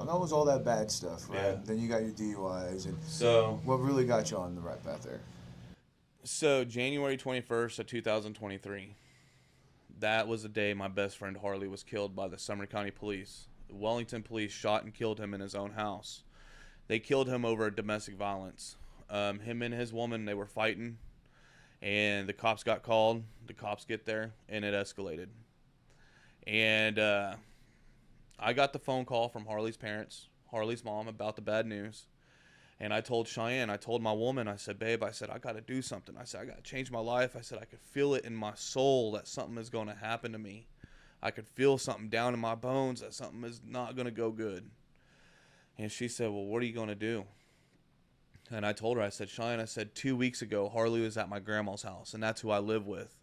That was all that bad stuff, right? Yeah. Then you got your DUIs, and So what really got you on the right path there? January 21st of 2023. That was the day my best friend Harley was killed by the Sumner County Police. The Wellington police shot and killed him in his own house. They killed him over domestic violence. Him and his woman, they were fighting, and the cops got called. The cops get there, and it escalated. And I got the phone call from Harley's parents, Harley's mom, about the bad news. And I told Cheyenne, I told my woman, I said, babe, I said, I got to do something. I said, I got to change my life. I said, I could feel it in my soul that something is going to happen to me. I could feel something down in my bones that something is not going to go good. And she said, well, what are you going to do? And I told her, I said, Cheyenne, I said, 2 weeks ago, Harley was at my grandma's house, and that's who I live with.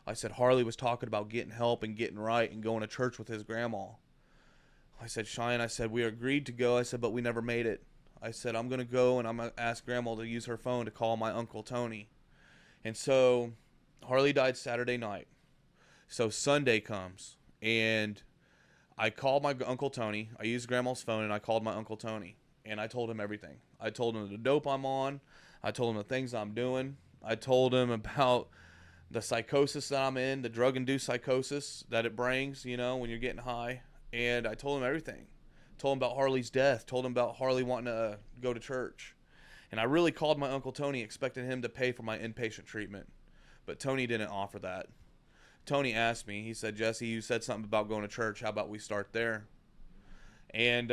I said, Harley was talking about getting help and getting right and going to church with his grandma. I said, Cheyenne, I said, we agreed to go. I said, but we never made it. I said, I'm going to go and I'm going to ask Grandma to use her phone to call my Uncle Tony. And so Harley died Saturday night. So Sunday comes and I called my Uncle Tony. I used Grandma's phone and I called my Uncle Tony. And I told him everything. I told him the dope I'm on. I told him the things I'm doing. I told him about the psychosis that I'm in, the drug-induced psychosis that it brings, you know, when you're getting high. And I told him everything. Told him about Harley's death. Told him about Harley wanting to go to church. And I really called my Uncle Tony expecting him to pay for my inpatient treatment. But Tony didn't offer that. Tony asked me, he said, Jesse, you said something about going to church. How about we start there? And